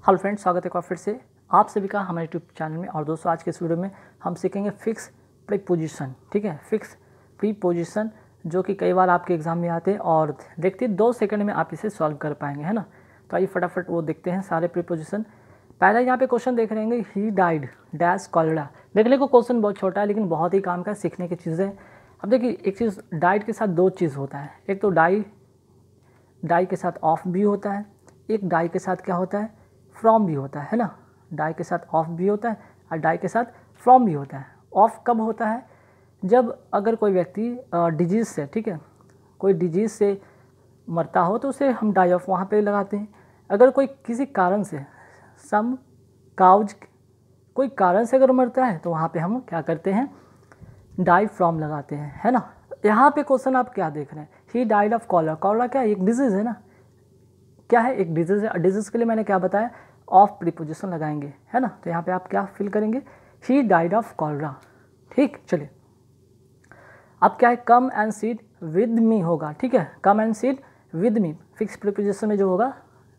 Hello friends, स्वागत है एक बार फिर से आप सभी का हमारे यूट्यूब चैनल में। और दोस्तों, आज के इस वीडियो में हम सीखेंगे फिक्स प्रीपोजिशन। ठीक है, फिक्स प्रीपोजिशन जो कि कई बार आपके एग्जाम में आते हैं और देखते 2 सेकंड में आप इसे सॉल्व कर पाएंगे, है ना। तो आइए फटाफट वो देखते हैं सारे प्रीपोजिशन। पहला यहाँ पे क्वेश्चन देख रहे हैं, ही डाइड डैश कॉलेरा। देखने को क्वेश्चन बहुत छोटा है लेकिन बहुत ही काम का सीखने की चीज़ें। अब देखिए, एक चीज़ डाइड के साथ 2 चीज़ होता है। एक तो डाई के साथ ऑफ भी होता है, एक डाई के साथ क्या होता है, फ्रॉम भी होता है ना। डाई के साथ ऑफ भी होता है और डाई के साथ फ्रॉम भी होता है। ऑफ कब होता है, जब अगर कोई व्यक्ति डिजीज़ से, ठीक है, कोई डिजीज़ से मरता हो तो उसे हम डाई ऑफ वहाँ पे लगाते हैं। अगर कोई किसी कारण से सम काउज कोई कारण से अगर मरता है तो वहाँ पे हम क्या करते हैं, डाई फ्रॉम लगाते हैं, है ना। यहाँ पे क्वेश्चन आप क्या देख रहे हैं, he died of cholera. Cholera क्या है, एक डिजीज़ है ना, क्या है, एक डिजीज़ है। डिजीज़ के लिए मैंने क्या बताया, ऑफ प्रीपोजिशन लगाएंगे, है ना। तो यहाँ पे आप क्या फिल करेंगे, ही डाइड ऑफ कॉलरा। ठीक, चलिए अब क्या है, come and seat with me होगा। ठीक है, come and seat with me, fix preposition में जो होगा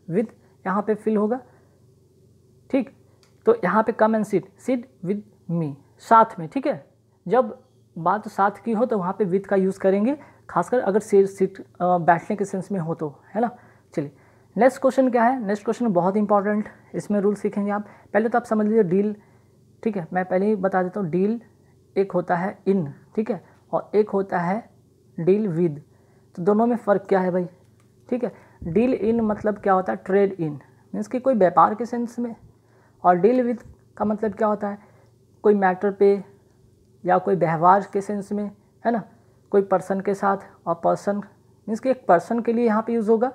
विद यहाँ पे फिल होगा। ठीक, तो यहाँ पे come and seat with me, साथ में। ठीक है, जब बात साथ की हो तो वहाँ पे विद का यूज़ करेंगे, खासकर अगर सीट बैठने के सेंस में हो तो, है ना। चलिए नेक्स्ट क्वेश्चन क्या है, नेक्स्ट क्वेश्चन बहुत इंपॉर्टेंट, इसमें रूल सीखेंगे आप। पहले तो आप समझ लीजिए डील, ठीक है, मैं पहले ही बता देता हूँ। डील एक होता है इन, ठीक है, और एक होता है डील विद। तो दोनों में फ़र्क क्या है भाई, ठीक है। डील इन मतलब क्या होता है, ट्रेड इन, मीन्स कि कोई व्यापार के सेंस में। और डील विद का मतलब क्या होता है, कोई मैटर पे या कोई व्यवहार के सेंस में, है ना। कोई पर्सन के साथ, और पर्सन मीन्स कि एक पर्सन के लिए यहाँ पे यूज़ होगा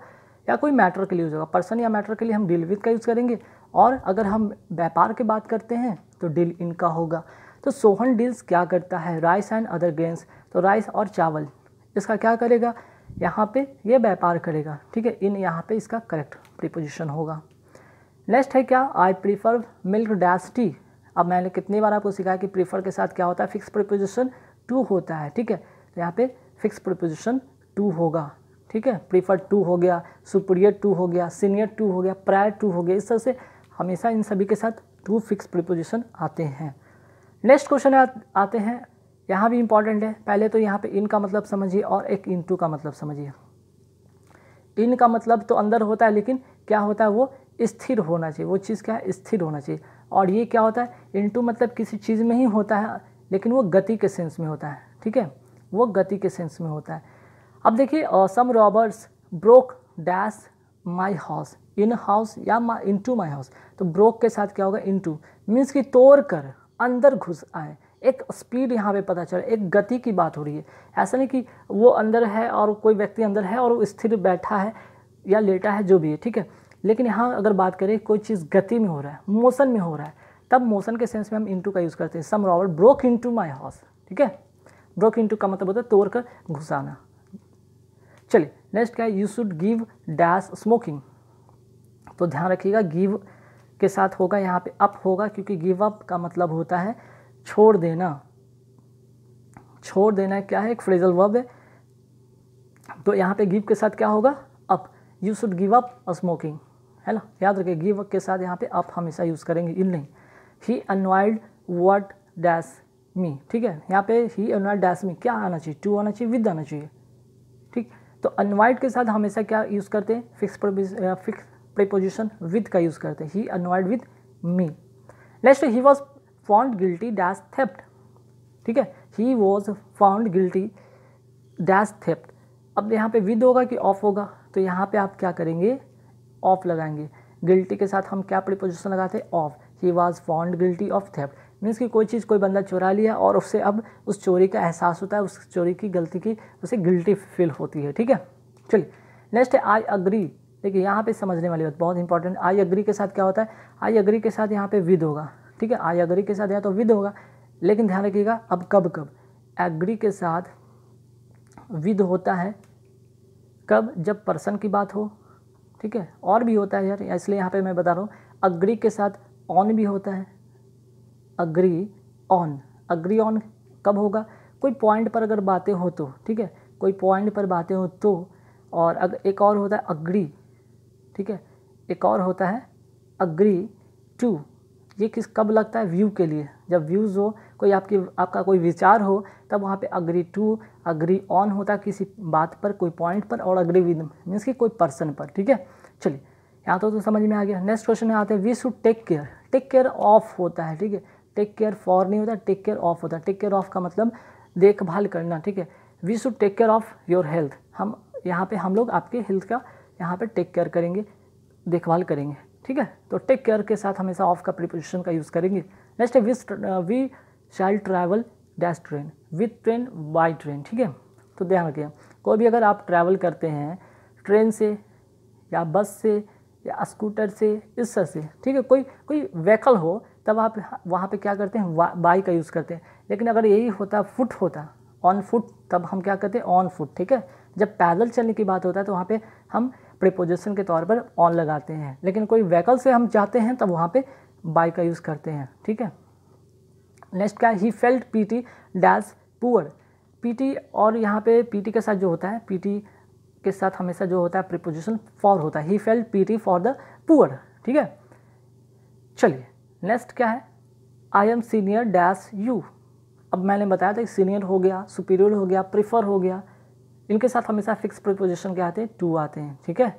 या कोई मैटर के लिए यूज़ होगा। पर्सन या मैटर के लिए हम डील विद का यूज़ करेंगे, और अगर हम व्यापार की बात करते हैं तो डील इन का होगा। तो सोहन डील्स क्या करता है, राइस एंड अदर ग्रेन्स। तो राइस और चावल, इसका क्या करेगा, यहाँ पे ये व्यापार करेगा। ठीक है, इन यहाँ पे इसका करेक्ट प्रीपोजिशन होगा। नेक्स्ट है क्या, I prefer milk dash T. अब मैंने कितनी बार आपको सिखाया कि प्रीफर के साथ क्या होता है, फिक्स प्रीपोजिशन टू होता है। ठीक है, तो यहाँ पे फिक्स प्रीपोजिशन टू होगा। ठीक है, प्रीफर टू हो गया, सुपीरियर टू हो गया, सीनियर टू हो गया, प्रायर टू हो गया। इस तरह से हमेशा इन सभी के साथ टू फिक्स प्रीपोजिशन आते हैं। नेक्स्ट क्वेश्चन आते हैं, यहाँ भी इंपॉर्टेंट है। पहले तो यहाँ पे इन का मतलब समझिए और एक इन टू का मतलब समझिए। इन का मतलब तो अंदर होता है, लेकिन क्या होता है, वो स्थिर होना चाहिए, वो चीज़ क्या है, स्थिर होना चाहिए। और ये क्या होता है, इनटू मतलब किसी चीज़ में ही होता है, लेकिन वो गति के सेंस में होता है। ठीक है, वो गति के सेंस में होता है। अब देखिए, some robbers broke dash my house, in house या इनटू माई हाउस। तो ब्रोक के साथ क्या होगा, इनटू मीन्स कि तोड़ कर अंदर घुस आए। एक स्पीड यहाँ पे पता चला, एक गति की बात हो रही है। ऐसा नहीं कि वो अंदर है और कोई व्यक्ति अंदर है और वो स्थिर बैठा है या लेटा है, जो भी है। ठीक है, लेकिन यहाँ अगर बात करें कोई चीज़ गति में हो रहा है, मोशन में हो रहा है, तब मोशन के सेंस में हम इनटू का यूज़ करते हैं। Some Robert broke into my house. ठीक है, ब्रोक इनटू का मतलब होता है तोड़ कर घुसाना। चलिए नेक्स्ट क्या है, you should give dash smoking. तो ध्यान रखिएगा, गिव के साथ होगा यहाँ पे अप होगा, क्योंकि गिव अप का मतलब होता है छोड़ देना। छोड़ देना क्या है, एक फ्रेजल वर्ब है। तो यहाँ पे गिव के साथ क्या होगा, up. You should give up smoking, है ना। याद रखिए, गिव के साथ यहाँ पे अप हमेशा यूज़ करेंगे, इन नहीं। ही अनॉयड व्हाट डैश मी। ठीक है, यहाँ पे ही अनॉयड डैश मी क्या आना चाहिए, टू आना चाहिए, विद आना चाहिए। ठीक, तो अनॉयड के साथ हमेशा क्या यूज़ करते हैं, फिक्स प्रीपोजिशन विद का यूज़ करते हैं। He annoyed with me. Next, he was found guilty dash theft. ठीक है, he was found guilty dash theft. अब यहाँ पे विद होगा कि ऑफ होगा, तो यहाँ पे आप क्या करेंगे, ऑफ लगाएंगे। गिल्टी के साथ हम क्या प्रीपोजिशन लगाते हैं, of. He was found guilty of theft means कि कोई चीज़ कोई बंदा चुरा लिया और उससे अब उस चोरी का एहसास होता है, उस चोरी की गलती की उसे गिल्टी फील होती है। ठीक है, चलिए नेक्स्ट है आई अग्री। देखिए यहाँ पे समझने वाली बात बहुत इंपॉर्टेंट, आई अग्री के साथ क्या होता है, आई अग्री के साथ यहाँ पे विद होगा। ठीक है, आई अग्री के साथ या तो विद होगा, लेकिन ध्यान रखिएगा अब कब एग्री के साथ विद होता है, कब, जब पर्सन की बात हो। ठीक है, और भी होता है यार, इसलिए यहाँ पे मैं बता रहा हूँ। अग्री के साथ ऑन भी होता है, अग्री ऑन। अग्री ऑन कब होगा, कोई पॉइंट पर अगर बातें हो तो। ठीक है, कोई पॉइंट पर बातें हो तो। और अगर एक और होता है अग्री, ठीक है, एक और होता है अग्री टू, ये किस कब लगता है, व्यू के लिए, जब व्यूज़ हो, कोई आपका कोई विचार हो, तब वहाँ पे अग्री टू, अग्री ऑन होता है किसी बात पर, कोई पॉइंट पर, और अग्री विद मीन्स कि कोई पर्सन पर, ठीक है। चलिए यहाँ तो समझ में आ गया। नेक्स्ट क्वेश्चन में आते हैं, we should take care, take care of होता है, ठीक है, टेक केयर फॉर नहीं होता, टेक केयर ऑफ होता है। टेक केयर ऑफ का मतलब देखभाल करना, ठीक है। We should take care of your health, हम यहाँ पे हम लोग आपके हेल्थ का यहाँ पे टेक केयर करेंगे, देखभाल करेंगे, ठीक है। तो टेक केयर के साथ हमेशा ऑफ का प्रीपोजिशन का यूज़ करेंगे। नेक्स्ट है we shall travel dash train, with train, by train, ठीक है। तो ध्यान रखिए, कोई भी अगर आप ट्रैवल करते हैं ट्रेन से या बस से या स्कूटर से, इस तरह से, ठीक है, कोई व्हीकल हो, तब आप वहाँ पे क्या करते हैं, बाई का यूज़ करते हैं। लेकिन अगर यही होता फुट होता, ऑन फुट, तब हम क्या करते हैं, ऑन फुट, ठीक है। जब पैदल चलने की बात होता है तो वहाँ पे हम प्रीपोजिशन के तौर पर ऑन लगाते हैं, लेकिन कोई व्हीकल से हम जाते हैं तब वहाँ पे बाई का यूज़ करते हैं, ठीक है। नेक्स्ट क्या है, he felt PT dash poor, PT, और यहाँ पे पीटी के साथ जो होता है, पीटी के साथ हमेशा जो होता है प्रीपोजिशन फॉर होता है, he felt PT for the poor, ठीक है। चलिए नेक्स्ट क्या है, I M senior dash you, अब मैंने बताया था सीनियर हो गया, सुपीरियर हो गया, प्रीफर हो गया, इनके साथ हमेशा फिक्स प्रीपोजिशन क्या आते हैं, टू आते हैं, ठीक है।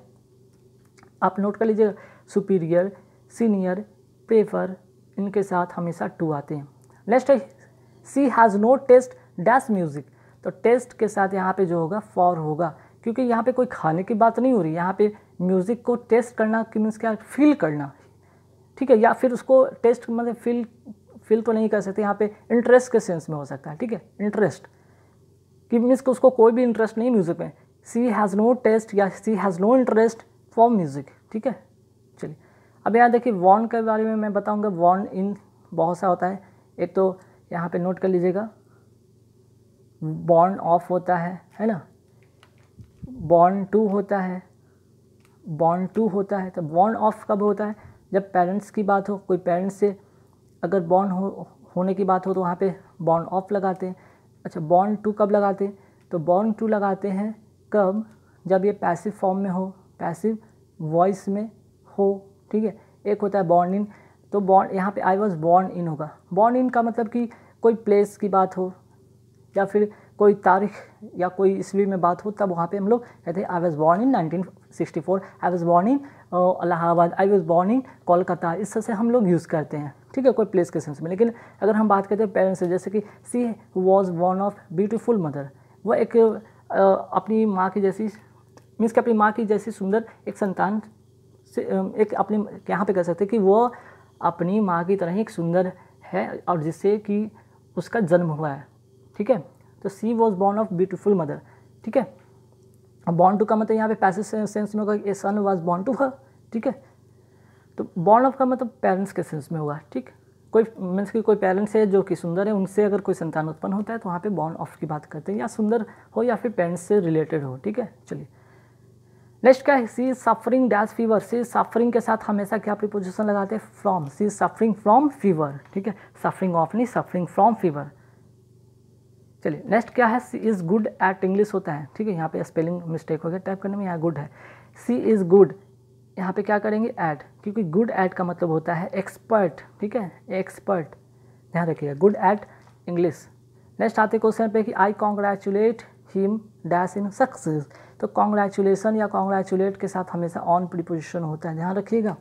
आप नोट कर लीजिएगा, सुपीरियर, सीनियर, प्रेफर, इनके साथ हमेशा टू आते हैं। नेक्स्ट है, she has no taste dash music, तो टेस्ट के साथ यहाँ पे जो होगा फॉर होगा, क्योंकि यहाँ पे कोई खाने की बात नहीं हो रही, यहाँ पे म्यूज़िक को टेस्ट करना कि मीन्स क्या, फील करना, ठीक है, या फिर उसको टेस्ट मतलब फील तो नहीं कर सकते, यहाँ पे इंटरेस्ट के सेंस में हो सकता है, ठीक है, इंटरेस्ट कि मीन्स कि उसको कोई भी इंटरेस्ट नहीं म्यूज़िक में, सी हैज़ नो टेस्ट या she has no interest for music, ठीक है। चलिए अब यहाँ देखिए, वॉर्न के बारे में मैं बताऊँगा, वॉर्न इन बहुत सा होता है, एक तो यहाँ पे नोट कर लीजिएगा, बॉर्न ऑफ होता है ना, बॉर्न टू होता है, बॉर्न टू होता है। तो बॉर्न ऑफ कब होता है, जब पेरेंट्स की बात हो, कोई पेरेंट्स से अगर बॉर्न होने की बात हो तो वहाँ पे बॉर्न ऑफ लगाते हैं। अच्छा, बॉर्न टू कब लगाते हैं, तो बॉर्न टू लगाते हैं कब, जब ये पैसिव फॉर्म में हो, पैसिव वॉइस में हो, ठीक है। एक होता है बॉर्न इन, तो बॉर्न यहाँ पे आई वॉज बॉर्न इन होगा। बॉर्न इन का मतलब कि कोई प्लेस की बात हो या फिर कोई तारीख या कोई ईस्वी में बात हो, तब वहाँ पे हम लोग कहते हैं I was born in 1964, I was born in Allahabad, I was born in Kolkata, इस तरह से हम लोग यूज़ करते हैं, ठीक है, कोई प्लेस के सेंस में। लेकिन अगर हम बात करते हैं पेरेंट्स से, जैसे कि she was born of beautiful mother, वह एक अपनी माँ की जैसी, मीन्स कि अपनी माँ की जैसी सुंदर एक संतान से, एक अपनी यहाँ पे कह सकते हैं कि वो अपनी माँ की तरह ही एक सुंदर है, और जिससे कि उसका जन्म हुआ है, ठीक है। तो she was born of beautiful mother, ठीक है। अब बॉर्न टू का मतलब यहाँ पे पैसिव सेंस में होगा, ए सन वॉज बॉर्न टू हर, ठीक है। तो बॉर्न ऑफ का मतलब पेरेंट्स के सेंस में होगा, ठीक। कोई मीन्स कि कोई पेरेंट्स है जो कि सुंदर है, उनसे अगर कोई संतान उत्पन्न होता है तो वहाँ पे बॉर्न ऑफ की बात करते हैं, या सुंदर हो या फिर पेरेंट्स से रिलेटेड हो, ठीक है। चलिए नेक्स्ट क्या है, she is suffering dash fever, she suffering के साथ हमेशा क्या प्रीपोजिशन लगाते हैं, from, she is suffering from fever, ठीक है, सफरिंग ऑफ नहीं, सफरिंग फ्रॉम फीवर। चलिए नेक्स्ट क्या है, she is good at English होता है, ठीक है, यहाँ पे स्पेलिंग मिस्टेक हो गया टाइप करने में, यहाँ गुड है, सी इज़ गुड, यहाँ पे क्या करेंगे एट, क्योंकि गुड एट का मतलब होता है एक्सपर्ट, ठीक है, एक्सपर्ट, ध्यान रखिएगा, गुड एट इंग्लिश। नेक्स्ट आते क्वेश्चन पे कि I congratulate him dash in success, तो कॉन्ग्रेचुलेशन या कॉन्ग्रेचुलेट के साथ हमेशा ऑन प्रीपोजिशन होता है, ध्यान रखिएगा।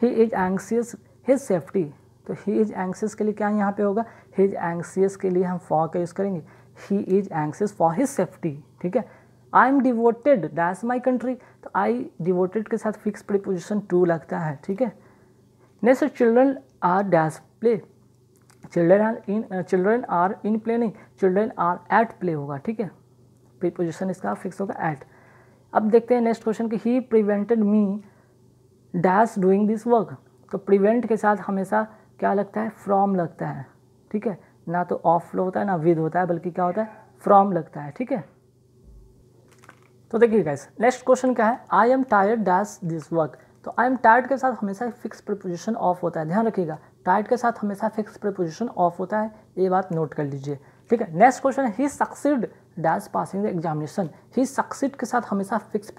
ही इज एंग्सियस हिज सेफ्टी, तो ही इज एंग्सियस के लिए क्या यहाँ पे होगा, ही इज एंग्सियस के लिए हम फॉर का यूज़ करेंगे, he is anxious for his safety, ठीक है। I am devoted dash my country, तो आई डिवोटेड के साथ फिक्स प्रीपोजिशन टू लगता है, ठीक है। Next children are dash play, children are in play नहीं, चिल्ड्रन आर एट प्ले होगा, ठीक है, प्रीपोजिशन इसका फिक्स होगा एट। अब देखते हैं नेक्स्ट क्वेश्चन कि he prevented me dash doing this work, तो प्रिवेंट के साथ हमेशा क्या लगता है, फ्रॉम लगता है, ठीक है, ना तो ऑफ होता है ना विद होता है, बल्कि क्या होता है, फ्रॉम लगता है, ठीक है। तो देखिए गाइस, नेक्स्ट क्वेश्चन क्या है, I am tired dash this work, तो आई एम टायर्ड के साथ हमेशा फिक्स प्रीपोजिशन ऑफ होता है, ध्यान रखिएगा, टायर्ड के साथ हमेशा फिक्स प्रीपोजिशन ऑफ होता है, ये बात नोट कर लीजिए, ठीक है। नेक्स्ट क्वेश्चन है he succeed dash passing the examination. He succeed के साथ हमेशा फिक्स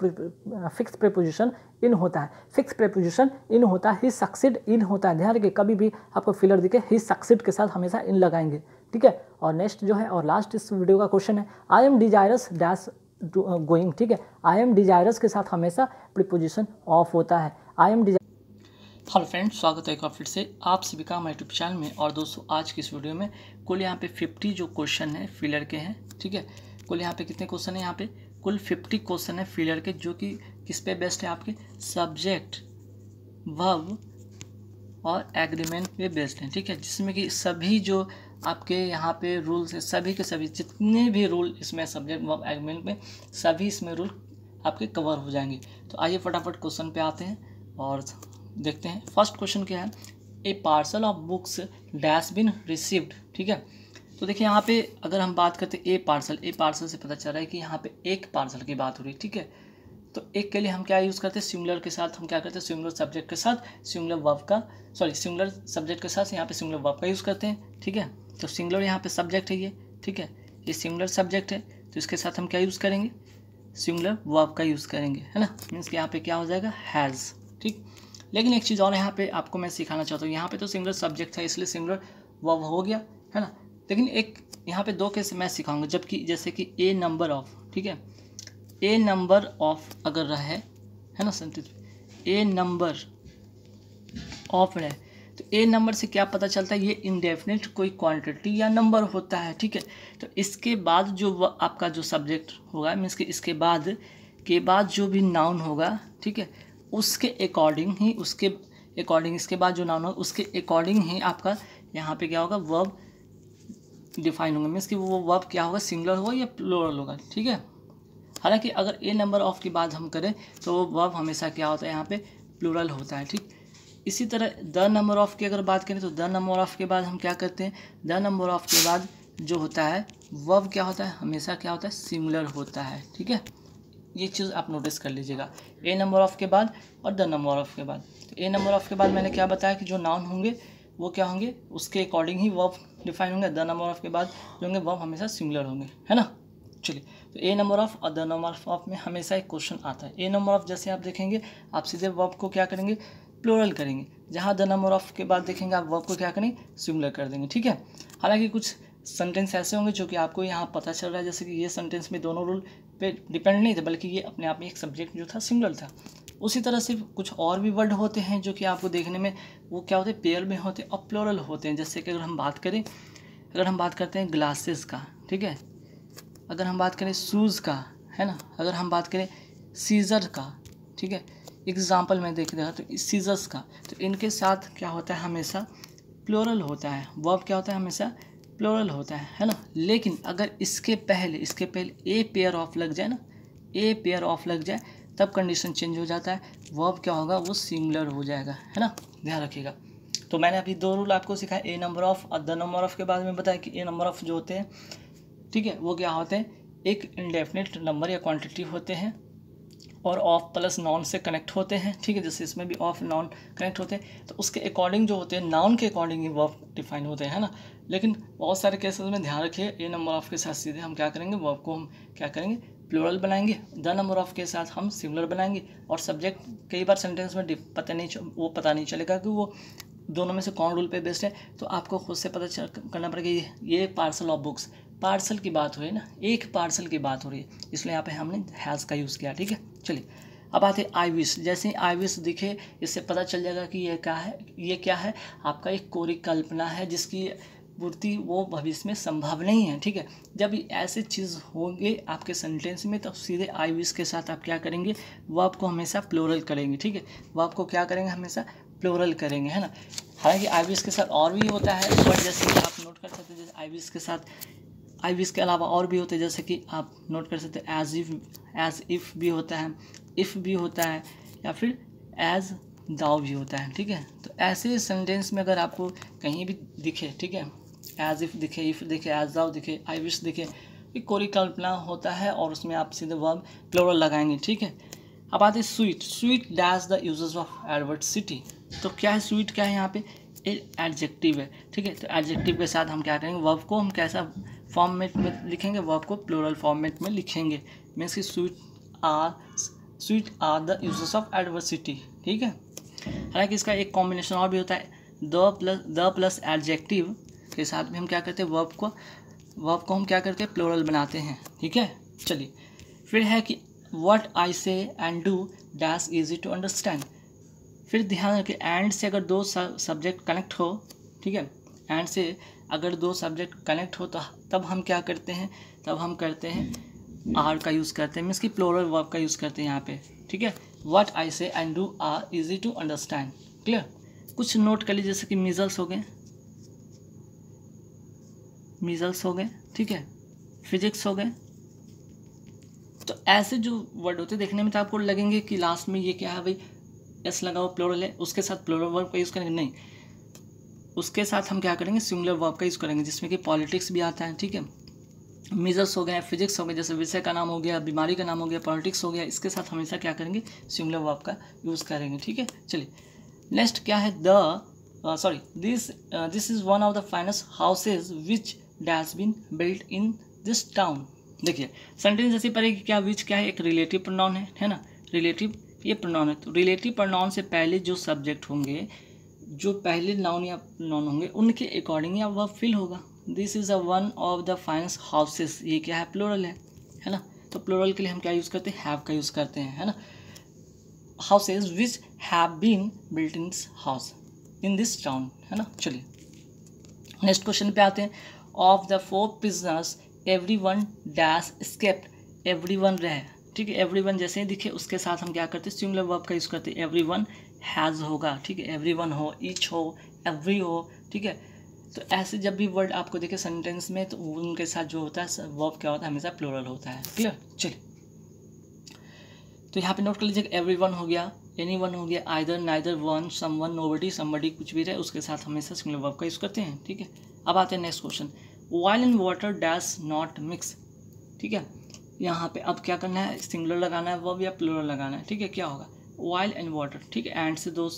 प्रीपोजिशन इन होता है, फिक्स प्रीपोजिशन इन होता है, ही सक्सीड इन होता है। ध्यान रखिए कभी भी आपको फिलर दिखे ही सक्सीड के साथ हमेशा इन लगाएंगे, ठीक है। और नेक्स्ट जो है और लास्ट इस वीडियो का क्वेश्चन है I M desirous dash going, ठीक है। आई एम डिजायरस के साथ हमेशा प्रीपोजिशन ऑफ होता है। I M. हेलो फ्रेंड्स, स्वागत है एक बार फिर से आप सभी का हमारे यूट्यूब चैनल में। और दोस्तों आज की इस वीडियो में कुल यहाँ पे 50 जो क्वेश्चन है फिलर के हैं, ठीक है। कुल यहाँ पे कितने क्वेश्चन है, यहाँ पे कुल 50 क्वेश्चन है फिलर के, जो कि किस पे बेस्ड है, आपके सब्जेक्ट, वर्ब और एग्रीमेंट पे बेस्ड हैं, ठीक है। जिसमें कि सभी जो आपके यहाँ पे रूल्स है, सभी के सभी जितने भी रूल इसमें सब्जेक्ट, वर्ब, एग्रीमेंट में सभी इसमें रूल आपके कवर हो जाएंगे। तो आइए फटाफट क्वेश्चन पे आते हैं और देखते हैं। फर्स्ट क्वेश्चन क्या है, a parcel of books dash been received, ठीक है। तो देखिए यहाँ पे अगर हम बात करते हैं ए पार्सल से पता चल रहा है कि यहाँ पे एक पार्सल की बात हो रही है, ठीक है। तो एक के लिए हम क्या यूज़ करते हैं, सिंगुलर के साथ हम क्या करते हैं, सिंगुलर सब्जेक्ट के साथ सिंगुलर वर्ब का, सिंगुलर सब्जेक्ट के साथ यहाँ पे सिंगुलर वर्ब का यूज़ करते हैं, ठीक है। तो सिंगुलर यहाँ पे सब्जेक्ट है ये, ठीक है, ये सिंगुलर सब्जेक्ट है, तो इसके साथ हम क्या यूज़ करेंगे, सिंगुलर वर्ब का यूज़ करेंगे, है ना। मीन्स कि यहाँ पे क्या हो जाएगा, हैज़, ठीक। लेकिन एक चीज़ और यहाँ पे आपको मैं सिखाना चाहता हूँ, यहाँ पे तो सिंगुलर सब्जेक्ट था इसलिए सिंगुलर वर्ब हो गया, है ना। लेकिन एक यहाँ पे दो केस मैं सिखाऊंगा, जबकि जैसे कि ए नंबर ऑफ, ठीक है, ए नंबर ऑफ अगर रहे, है ना सेंटेंस, ए नंबर ऑफ रहे, तो ए नंबर से क्या पता चलता है, ये इंडेफिनिट कोई क्वांटिटी या नंबर होता है, ठीक है। तो इसके बाद जो आपका जो सब्जेक्ट होगा, मीन्स कि इसके बाद जो भी नाउन होगा, ठीक है, उसके अकॉर्डिंग ही इसके बाद जो नाउन होगा उसके अकॉर्डिंग ही आपका यहाँ पे क्या होगा, वर्ब डिफाइन होगा। मीन्स कि वो वर्ब क्या होगा, सिंगुलर होगा या प्लूरल होगा, ठीक है। हालांकि अगर ए नंबर ऑफ की बात हम करें तो वर्ब हमेशा क्या होता है, यहाँ पे प्लूरल होता है, ठीक। इसी तरह द नंबर ऑफ की अगर बात करें तो द नंबर ऑफ के बाद हम क्या करते हैं, द नंबर ऑफ के बाद जो होता है वर्ब क्या होता है, हमेशा क्या होता है, सिंगुलर होता है, ठीक है। ये चीज़ आप नोटिस कर लीजिएगा, ए नंबर ऑफ के बाद और द नंबर ऑफ के बाद। तो ए नंबर ऑफ के बाद मैंने क्या बताया कि जो नाउन होंगे वो क्या होंगे, उसके अकॉर्डिंग ही वर्ब डिफाइन होंगे। द नंबर ऑफ के बाद जो होंगे वर्ब हमेशा सिंगुलर होंगे, है ना। चलिए, तो ए नंबर ऑफ और द नंबर ऑफ में हमेशा एक क्वेश्चन आता है। ए नंबर ऑफ जैसे आप देखेंगे आप सीधे वर्ब को क्या करेंगे, प्लूरल करेंगे। जहाँ द नंबर ऑफ के बाद देखेंगे आप वर्ब को क्या करेंगे, सिंगुलर कर देंगे, ठीक है। हालांकि कुछ सेंटेंस ऐसे होंगे जो कि आपको यहाँ पता चल रहा है, जैसे कि ये सेंटेंस में दोनों रूल पे डिपेंड नहीं थे, बल्कि ये अपने आप में एक सब्जेक्ट जो था सिंगुलर था। उसी तरह से कुछ और भी वर्ड होते हैं जो कि आपको देखने में वो क्या होते हैं, पेयर में होते हैं और प्लूरल होते हैं। जैसे कि अगर हम बात करते हैं ग्लासेस का, ठीक है, अगर हम बात करें शूज़ का, है ना, अगर हम बात करें सीजर का, ठीक है, एग्जाम्पल में देख रहा तो सीजर्स का, तो इनके साथ क्या होता है, हमेशा प्लूरल होता है, वर्ब क्या होता है, हमेशा प्लूरल होता है ना। लेकिन अगर इसके पहले ए पेयर ऑफ लग जाए ना, ए पेयर ऑफ लग जाए तब कंडीशन चेंज हो जाता है, वर्ब क्या होगा, वो सिंगुलर हो जाएगा, है ना, ध्यान रखिएगा। तो मैंने अभी दो रूल आपको सिखाया, ए नंबर ऑफ और द नंबर ऑफ के बाद में बताया कि ए नंबर ऑफ जो होते हैं, ठीक है, वो क्या होते हैं, एक इंडेफिनिट नंबर या क्वांटिटी होते हैं और ऑफ प्लस नाउन से कनेक्ट होते हैं, ठीक है। जैसे इसमें भी ऑफ नाउन कनेक्ट होते हैं, तो उसके अकॉर्डिंग जो होते हैं, नाउन के अकॉर्डिंग ही वर्ब डिफाइन होते हैं, है ना। लेकिन बहुत सारे केसेस में ध्यान रखिए, ए नंबर ऑफ के साथ सीधे हम क्या करेंगे, वर्ब को हम क्या करेंगे, प्लूरल बनाएंगे। द नंबर ऑफ के साथ हम सिंगुलर बनाएंगे। और सब्जेक्ट कई बार सेंटेंस में पता नहीं चलेगा कि वो दोनों में से कौन रूल पे बेस्ड है, तो आपको खुद से पता करना पड़ेगा। ये पार्सल ऑफ बुक्स, पार्सल की बात हो रही है ना, एक पार्सल की बात हो रही है, इसलिए यहाँ पे हमने हैज़ का यूज़ किया, ठीक है। चलिए अब आते हैं आई विश। जैसे ही आई विश दिखे इससे पता चल जाएगा कि ये क्या है, आपका एक कोरी कल्पना है जिसकी पूर्ति वो भविष्य में संभव नहीं है, ठीक है। जब ऐसे चीज़ होंगे आपके सेंटेंस में तो सीधे आई विश के साथ आप क्या करेंगे, वर्ब को हमेशा प्लूरल करेंगे, ठीक है। वर्ब को क्या करेंगे, हमेशा प्लूरल करेंगे, है ना। हालांकि आई विश के साथ और भी होता है, बट जैसे कि आप नोट कर सकते हैं, जैसे आई विश के साथ, आई विश के अलावा और भी होते हैं, जैसे कि आप नोट कर सकते हैं एज इफ़ भी होता है, इफ़ भी होता है, या फिर एज दाउ भी होता है, ठीक है। तो ऐसे सेंटेंस में अगर आपको कहीं भी दिखे, ठीक है, एज इफ़ दिखे, इफ़ दिखे, एज दाउ दिखे, आई विश दिखे, एक कोरी कल्पना होता है और उसमें आप सीधे वर्ब प्लूरल लगाएंगे, ठीक है। अब आते हैं sweet dash the uses of adversity. तो क्या है स्वीट, क्या है यहाँ पे, एडजेक्टिव है, ठीक है। तो एडजेक्टिव के साथ हम क्या करेंगे, वर्ब को हम कैसा फॉर्मेट में लिखेंगे, वर्ब को प्लूरल फॉर्मेट में लिखेंगे। मीन्स कि sweet are the uses of adversity, ठीक है। हालांकि इसका एक कॉम्बिनेशन और भी होता है, द प्लस एडजेक्टिव के साथ में हम क्या करते हैं, वर्ब को हम क्या करते हैं, प्लूरल बनाते हैं, ठीक है। चलिए फिर है कि what I say and do dash easy to understand. फिर ध्यान रखें, एंड से अगर दो सब्जेक्ट कनेक्ट हो, ठीक है, एंड से अगर दो सब्जेक्ट कनेक्ट हो तो तब हम क्या करते हैं, तब हम करते हैं आर का यूज़ करते हैं, मीन्स कि प्लूरल वर्ब का यूज़ करते हैं यहाँ पे, ठीक है। What I say and do are easy to understand, clear. कुछ नोट कर लीजिए, जैसे कि मीजल्स हो गए, ठीक है, फिजिक्स हो गए। तो ऐसे जो वर्ड होते हैं देखने में तो आपको लगेंगे कि लास्ट में ये क्या है भाई, एस लगा हुआ प्लूरल है, उसके साथ प्लूरल वर्ब का यूज़ करेंगे, नहीं, उसके साथ हम क्या करेंगे, सिंगुलर वर्ब का यूज़ करेंगे, जिसमें कि पॉलिटिक्स भी आता है, ठीक है। मीजर्स हो गए, फिजिक्स हो गए, जैसे विषय का नाम हो गया, बीमारी का नाम हो गया, पॉलिटिक्स हो गया, इसके साथ हमेशा क्या करेंगे, सिंगुलर वर्ब का यूज़ करेंगे, ठीक है। चलिए नेक्स्ट क्या है, this is one of the finest houses which dash been built in this town. देखिए सेंटेंस जैसी पड़ेगी, क्या विच क्या है, एक रिलेटिव प्रोनाउन है ना, रिलेटिव ये प्रोनाउन है। तो रिलेटिव प्रोनाउन से पहले जो सब्जेक्ट होंगे, जो पहले नाउन या प्रोनाउन होंगे, उनके अकॉर्डिंग या वर्ब फिल होगा। This is a one of the finest houses, ये क्या है, प्लूरल है ना। तो प्लूरल के लिए हम क्या यूज़ करते हैं, हैव का यूज़ करते हैं, है ना। Houses which have been built in this town, है ना। चलिए नेक्स्ट क्वेश्चन पे आते हैं। Of the 4 prisoners everyone dash escaped, everyone रहे, ठीक है। एवरीवन जैसे ही दिखे उसके साथ हम क्या करते हैं, सिंगुलर वर्ब का यूज़ करते हैं। एवरीवन हैज़ होगा, ठीक है, एवरीवन हो, ईच हो, एवरी हो, ठीक है। तो ऐसे जब भी वर्ड आपको देखे सेंटेंस में, तो उनके साथ जो होता है वर्ब क्या होता है, हमेशा प्लूरल होता है, क्लियर। चलिए तो यहाँ पे नोट कर लीजिए, एवरीवन हो गया, एनीवन हो गया, either, neither, one, someone, nobody, somebody, कुछ भी रहे उसके साथ हमेशा सिंगुलर वर्ब का यूज़ करते हैं, ठीक है। अब आते हैं next question, oil and water dash not mix, ठीक है। यहाँ पे अब क्या करना है, सिंगुलर लगाना है वर्ब या प्लूरल लगाना है, ठीक है। क्या होगा, ऑयल एंड वाटर, ठीक है। एंड से दो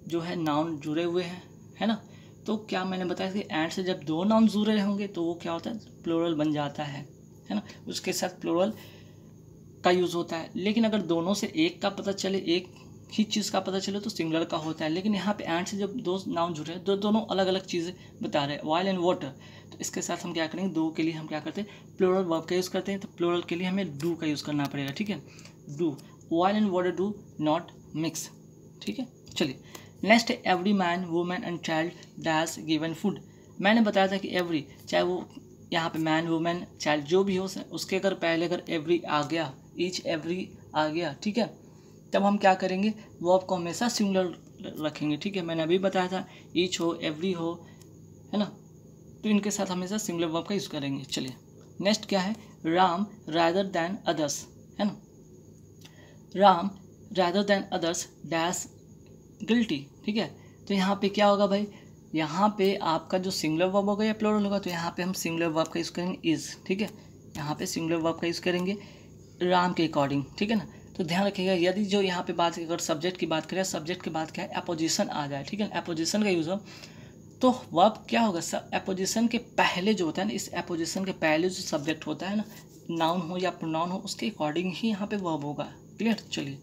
जो है नाउन जुड़े हुए हैं, है ना। तो क्या मैंने बताया कि एंड से जब दो नाउन जुड़े होंगे तो वो क्या होता है, प्लूरल बन जाता है ना। उसके साथ प्लूरल का यूज़ होता है। लेकिन अगर दोनों से एक का पता चले, एक ही चीज़ का पता चले तो सिंगुलर का होता है। लेकिन यहाँ पे एंड से जब दो नाउन जुड़े हैं, दोनों अलग अलग चीज़ें बता रहे हैं, ऑयल एंड वाटर, तो इसके साथ हम क्या करेंगे, दो के लिए हम क्या करते हैं, प्लूरल वर्ब का यूज़ करते हैं। तो प्लूरल के लिए हमें डू का यूज़ करना पड़ेगा, ठीक है। Do, oil and water do not mix, ठीक है। चलिए नेक्स्ट है, every man women and child dash given food. मैंने बताया था कि एवरी, चाहे वो यहाँ पे मैन वुमेन चाइल्ड जो भी हो, उसके अगर पहले अगर एवरी आ गया, ईच एवरी आ गया, ठीक है, तब हम क्या करेंगे, वर्ब को हमेशा सिंगुलर रखेंगे, ठीक है। मैंने अभी बताया था, ईच हो, एवरी हो, है ना, तो इनके साथ हमेशा सिंगुलर वर्ब का यूज़ करेंगे। चलिए नेक्स्ट क्या है, राम रादर दैन अदर्स, है ना, Ram rather than others dash guilty, ठीक है। तो यहाँ पे क्या होगा भाई, यहाँ पे आपका जो सिंगुलर वर्ब होगा या प्लूरल होगा, तो यहाँ पे हम सिंगुलर वर्ब का यूज़ करेंगे इज़, ठीक है। यहाँ पे सिंगुलर वर्ब का यूज़ करेंगे राम के अकॉर्डिंग, ठीक है ना। तो ध्यान रखिएगा, यदि जो यहाँ पे बात अगर सब्जेक्ट की बात करें, सब्जेक्ट के बाद क्या है, अपोजिशन आ जाए, ठीक है, अपोजिशन का यूज़ हो, तो वर्ब क्या होगा, अपोजिशन के पहले जो होता है ना, इस अपोजिशन के पहले जो सब्जेक्ट होता है ना, नाउन हो या प्रोनाउन हो, उसके अकॉर्डिंग ही यहाँ पे वर्ब होगा, क्लियर। चलिए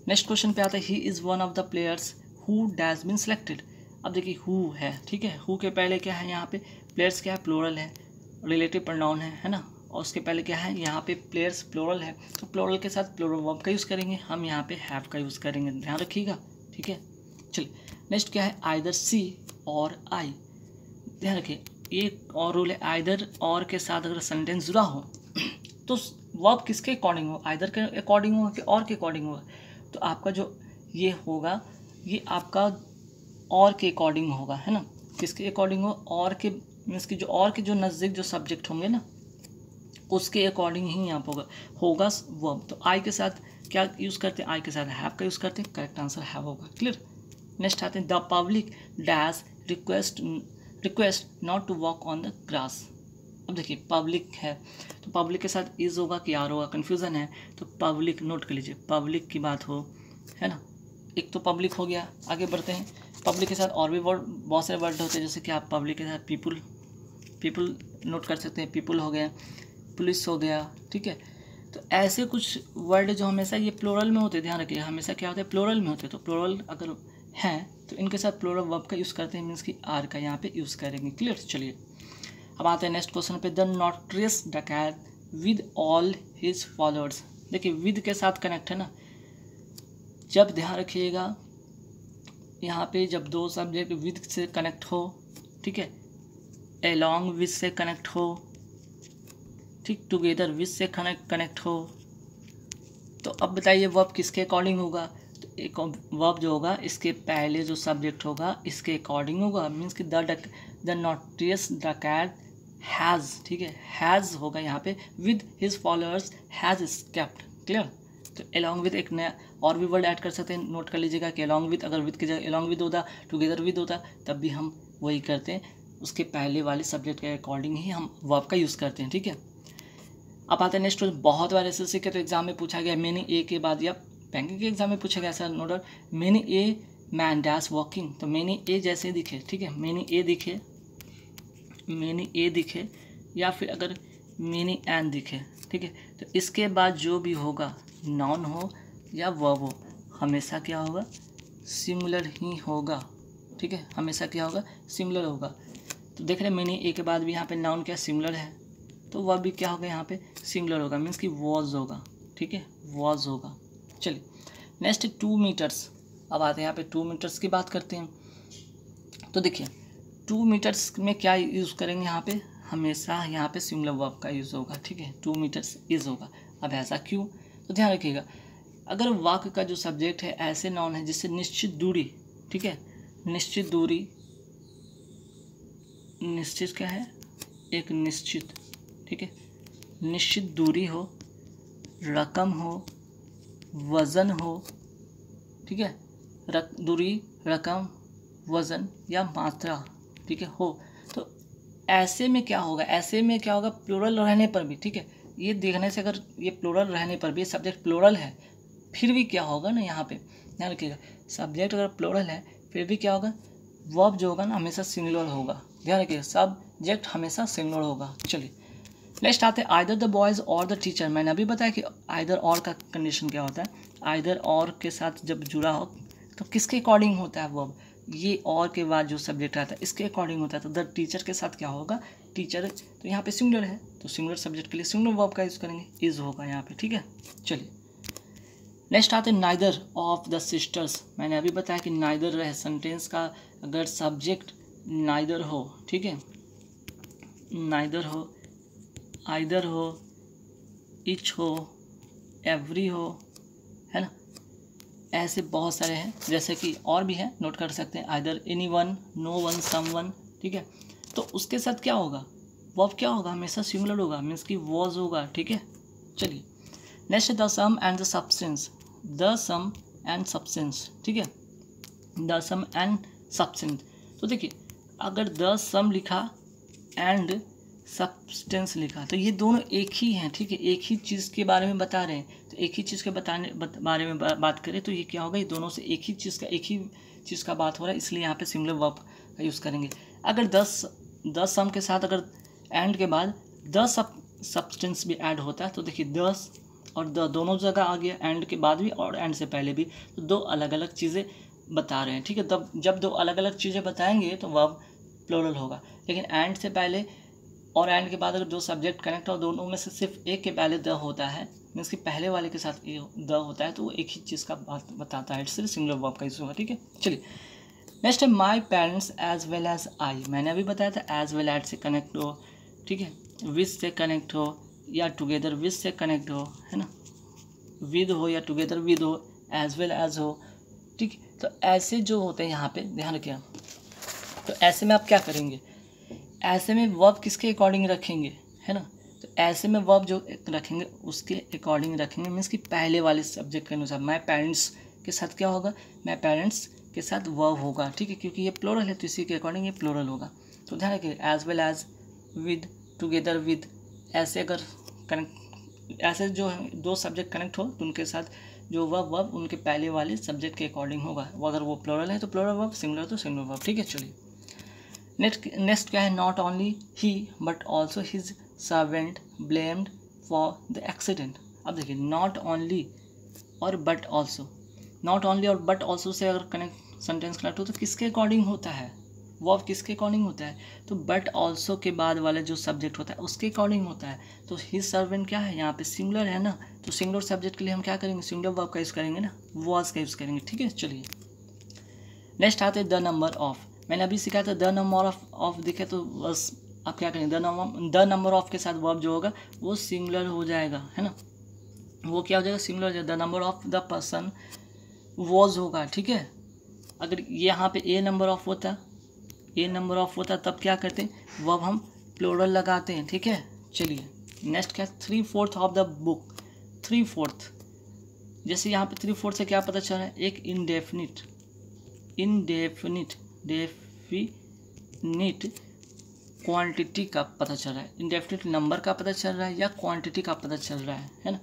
नेक्स्ट क्वेश्चन पे आता है, he is one of the players who has been selected. अब देखिए हु है, ठीक है, हु के पहले क्या है, यहाँ पे प्लेयर्स क्या है, प्लूरल है, रिलेटिव प्रोनाउन है ना, और उसके पहले क्या है, यहाँ पे प्लेयर्स प्लूरल है, तो प्लूरल के साथ प्लूरल वर्ब का यूज़ करेंगे, हम यहाँ पे हैव का यूज़ करेंगे, ध्यान रखिएगा, ठीक है। चलिए नेक्स्ट क्या है, आइदर सी और आई, ध्यान रखिए एक और रूल है, आइदर और के साथ अगर सेंटेंस जुड़ा हो तो वर्ब किसके अकॉर्डिंग हो, आइदर के अकॉर्डिंग होगा कि और के अकॉर्डिंग होगा, तो आपका जो ये होगा, ये आपका और के अकॉर्डिंग होगा, है ना। किसके अकॉर्डिंग हो, और के मीन्स कि जो और के जो नज़दीक जो सब्जेक्ट होंगे ना, उसके अकॉर्डिंग ही यहाँ पर होगा वर्ब। तो आई के साथ क्या यूज़ करते हैं, आई के साथ हैव का यूज़ करते हैं, करेक्ट आंसर हैव होगा, क्लियर। नेक्स्ट आते हैं, the public dash request not to walk on the grass. अब देखिए पब्लिक है, तो पब्लिक के साथ इज होगा कि आर होगा, कन्फ्यूज़न है, तो पब्लिक नोट कर लीजिए, पब्लिक की बात हो, है ना, एक तो पब्लिक हो गया। आगे बढ़ते हैं, पब्लिक के साथ और भी वर्ड, बहुत सारे वर्ड होते हैं, जैसे कि आप पब्लिक के साथ पीपुल नोट कर सकते हैं, पीपल हो गया, पुलिस हो गया, ठीक है। तो ऐसे कुछ वर्ड जो हमेशा ये प्लूरल में होते हैं, ध्यान रखिए हमेशा क्या होता है, प्लूरल में होते हैं। तो प्लूरल अगर हैं तो इनके साथ प्लूरल वर्ब का यूज़ करते हैं, मीन्स कि आर का यहाँ पे यूज़ करेंगे। क्लियर। चलिए अब आते हैं नेक्स्ट क्वेश्चन पे। द नोटरियस डकैत विद ऑल हिज फॉलोअर्स। देखिए विद के साथ कनेक्ट है ना, जब ध्यान रखिएगा यहाँ पे जब दो सब्जेक्ट विद से कनेक्ट हो, ठीक है, एलॉन्ग विद से कनेक्ट हो, ठीक, टुगेदर विद से कनेक्ट हो, तो अब बताइए वर्ब किसके अकॉर्डिंग होगा। तो एक वर्ब जो होगा इसके पहले जो सब्जेक्ट होगा इसके अकॉर्डिंग होगा, मीन्स कि द नोटरियस डकैत हैज़, ठीक है, हैज़ होगा यहाँ पे, with his followers has escaped. Clear. तो अलॉन्ग विद एक नया और भी वर्ड ऐड कर सकते हैं, नोट कर लीजिएगा कि अलॉन्ग विद, अगर विद की जगह अलॉन्ग विद होता, टुगेदर विद होता, तब भी हम वही करते हैं, उसके पहले वाले सब्जेक्ट के अकॉर्डिंग ही हम वर्ब का यूज़ करते हैं, ठीक है। अब आते हैं नेक्स्ट। बहुत बार एसएससी के तो एग्जाम में पूछा गया मेनी ए के बाद, या बैंकिंग के एग्जाम में पूछा गया sir note many a man dash walking. तो मेनी ए जैसे दिखे, ठीक है, मेनी ए दिखे, मेनी ए दिखे, या फिर अगर मेनी एन दिखे, ठीक है, तो इसके बाद जो भी होगा नाउन हो या वर्ब हो हमेशा क्या होगा, सिमिलर ही होगा, ठीक है, हमेशा क्या होगा, सिमिलर होगा। तो देख रहे हैं मेनी ए के बाद भी यहाँ पे नाउन क्या सिमिलर है, तो वर्ब भी क्या होगा यहाँ पे सिमिलर होगा, मीन्स कि वॉज होगा, ठीक है, वॉज होगा। चलिए नेक्स्ट 2 मीटर्स। अब आते हैं यहाँ पे 2 मीटर्स की बात करते हैं। तो देखिए 2 मीटर्स में क्या यूज़ करेंगे, यहाँ पे हमेशा यहाँ पे सिमिलर वर्ब का यूज़ होगा, ठीक है, 2 मीटर्स इज होगा। अब ऐसा क्यों, तो ध्यान रखिएगा अगर वाक्य का जो सब्जेक्ट है ऐसे नाउन है जिससे निश्चित दूरी, ठीक है, निश्चित दूरी, निश्चित क्या है, एक निश्चित, ठीक है, निश्चित दूरी हो, रकम हो, वज़न हो, ठीक है, दूरी, रकम, वज़न या मात्रा, ठीक है, हो, तो ऐसे में क्या होगा, ऐसे में क्या होगा, प्लूरल रहने पर भी, ठीक है, ये देखने से अगर ये प्लूरल रहने पर भी सब्जेक्ट प्लूरल है, फिर भी क्या होगा ना, यहाँ पे ध्यान रखिएगा सब्जेक्ट अगर प्लूरल है फिर भी क्या होगा, वर्ब जो होगा ना हमेशा सिंगुलर होगा, ध्यान रखिएगा सब्जेक्ट हमेशा सिंगुलर होगा। चलिए नेक्स्ट आते हैं आइदर द बॉयज़ और द टीचर। मैंने अभी बताया कि आइदर और का कंडीशन क्या होता है, आइदर और के साथ जब जुड़ा हो तो किसके अकॉर्डिंग होता है वर्ब, ये और के बाद जो सब्जेक्ट आता है इसके अकॉर्डिंग होता है। तो द टीचर के साथ क्या होगा, टीचर, तो यहाँ पे सिंगुलर है तो सिंगुलर सब्जेक्ट के लिए सिंगुलर वर्ब का यूज़ करेंगे, इज होगा यहाँ पे, ठीक है। चलिए नेक्स्ट आते हैं नाइदर ऑफ द सिस्टर्स। मैंने अभी बताया कि नाइदर रहे सेंटेंस का अगर सब्जेक्ट नाइदर हो, ठीक है, नाइदर हो, आइदर हो, इच हो, एवरी हो, है ना, ऐसे बहुत सारे हैं, जैसे कि और भी हैं, नोट कर सकते हैं, either anyone, no one, someone, ठीक है। तो उसके साथ क्या होगा, वर्ब क्या होगा, हमेशा सिंगुलर होगा, मीन्स कि वॉज होगा, ठीक है। चलिए next the sum and the substance, the sum and substance, ठीक है, द सम एंड सब्सटेंस। तो देखिए अगर द सम लिखा एंड सब्सटेंस लिखा तो ये दोनों एक ही हैं, ठीक है, एक ही चीज़ के बारे में बता रहे हैं, तो एक ही चीज़ के बारे में बात करें तो ये क्या होगा, ये दोनों से एक ही चीज़ का बात हो रहा है, इसलिए यहाँ पे सिंगुलर वर्ब का यूज़ करेंगे। अगर द सम के साथ अगर एंड के बाद द सब्सटेंस भी ऐड होता है तो देखिए दस और द दोनों जगह आ गया, एंड के बाद भी और एंड से पहले भी, तो दो अलग अलग चीज़ें बता रहे हैं, ठीक है। तब जब दो अलग अलग चीज़ें बताएंगे तो वर्ब प्लूरल होगा, लेकिन एंड से पहले और एंड के बाद अगर दो सब्जेक्ट कनेक्ट हो, दोनों में से सिर्फ एक के पहले द होता है, मीन्स कि पहले वाले के साथ द होता है, तो वो एक ही चीज़ का बात बताता है, इसलिए सिंगुलर वर्ब का यूज़ होगा, ठीक है। चलिए नेक्स्ट है my parents as well as I. मैंने अभी बताया था एज वेल एज से कनेक्ट हो, ठीक है, विद से कनेक्ट हो या टुगेदर विद से कनेक्ट हो, है ना, विद हो या टुगेदर विद हो, एज वेल एज हो, ठीक। तो ऐसे जो होते हैं यहाँ पे ध्यान रखिए, तो ऐसे में आप क्या करेंगे, ऐसे में वर्ब किसके अकॉर्डिंग रखेंगे, है ना, तो ऐसे में वर्ब जो रखेंगे उसके अकॉर्डिंग रखेंगे, मीन्स कि पहले वाले सब्जेक्ट के अनुसार। माई पेरेंट्स के साथ क्या होगा, माई पेरेंट्स के साथ वर्ब होगा, ठीक है, क्योंकि ये प्लूरल है तो इसी के अकॉर्डिंग ये प्लूरल होगा। तो ध्यान रखिए as well as, with, together with, ऐसे अगर कनेक्ट, ऐसे जो दो सब्जेक्ट कनेक्ट हो तो उनके साथ जो वर्ब उनके पहले वाले सब्जेक्ट के अकॉर्डिंग होगा, वो अगर वो प्लूरल है तो प्लूरल वर्ब, सिंगुलर तो सिंगुलर वर्ब, ठीक है। चलिए नेक्स्ट क्या है, not only he but also his servant blamed for the accident. अब देखिए नॉट ओनली और बट ऑल्सो, नॉट ओनली और बट ऑल्सो से अगर कनेक्ट सेंटेंस कनेक्ट हो तो किसके अकॉर्डिंग होता है, वर्ब किसके अकॉर्डिंग होता है, तो बट ऑल्सो के बाद वाला जो सब्जेक्ट होता है उसके अकॉर्डिंग होता है। तो हिज सर्वेंट क्या है, यहाँ पे सिंगुलर है ना, तो सिंगुलर सब्जेक्ट के लिए हम क्या करेंगे, सिंगुलर वर्ब का यूज़ करेंगे ना, वॉज का यूज़ करेंगे। ठीक है, चलिए नेक्स्ट आते हैं द नंबर ऑफ। मैंने अभी सिखाया था द नंबर ऑफ दिखे तो बस आप क्या करेंगे, द नंबर ऑफ के साथ वर्ब जो होगा वो सिंगुलर हो जाएगा, है ना, वो क्या हो जाएगा, सिंगुलर हो जाएगा। The number of the person was होगा। ठीक है, अगर यहाँ पे ए नंबर ऑफ होता, ए नंबर ऑफ होता तब क्या करते हैं, वर्ब हम प्लूरल लगाते हैं। ठीक है, चलिए नेक्स्ट क्या, 3/4 ऑफ द बुक। 3/4 जैसे यहाँ पे 3/4 से क्या पता चल रहा है, एक इनडेफिनिट क्वांटिटी का पता चल रहा है, इनडेफिनिट नंबर का पता चल रहा है या क्वांटिटी का पता चल रहा है ना।